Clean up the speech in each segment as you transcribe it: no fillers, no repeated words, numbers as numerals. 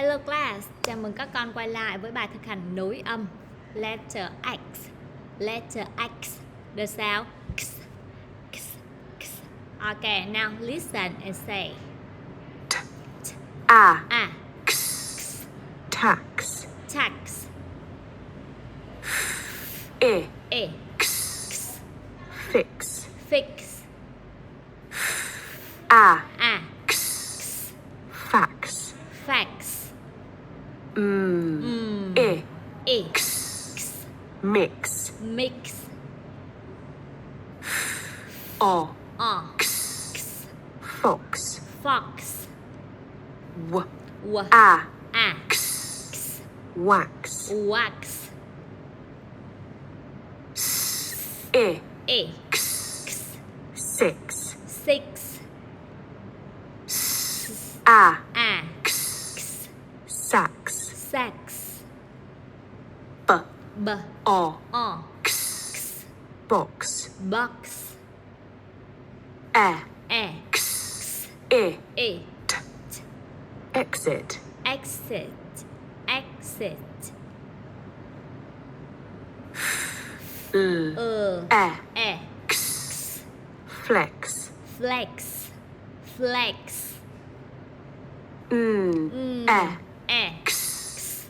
Hello class, chào mừng các con quay lại với bài thực hành nối âm letter X. Letter X. Được sao? X, X, X. Okay, now listen and say. X, tax. Tax. E, X, fix. fix. X, fax. Fax. X, mix. Mix. X, fox. Fox. X, wax. Wax. X, six. Six. X, sax. Sax. B, X, box. box. X, exit. Exit. Exit. X, flex. Flex. Flex. X,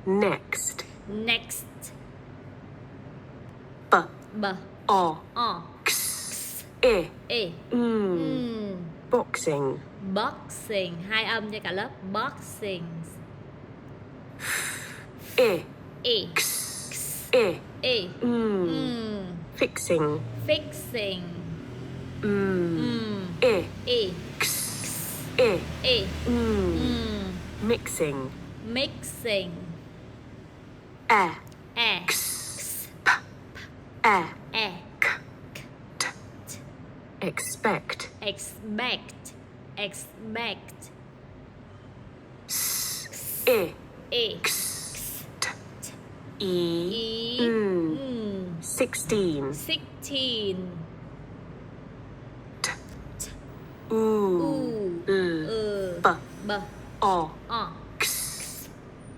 next. Next. B, X, boxing. Boxing. Hai âm cho cả lớp. Boxing. X, fixing. Fixing. Mixing. Mixing. X, expect. Expect. Expect. E, 16. 16.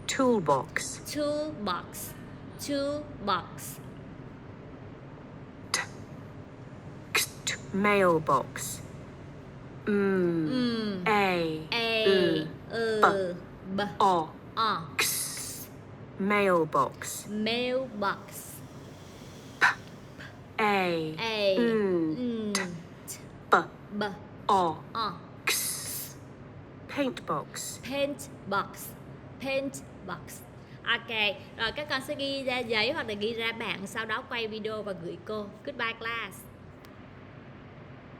Toolbox. Toolbox. Toolbox. Mailbox. Mailbox. Mailbox. Paintbox. Paintbox. Paintbox. Ok, rồi các con sẽ ghi ra giấy hoặc là ghi ra bảng, sau đó quay video và gửi cô. Goodbye class.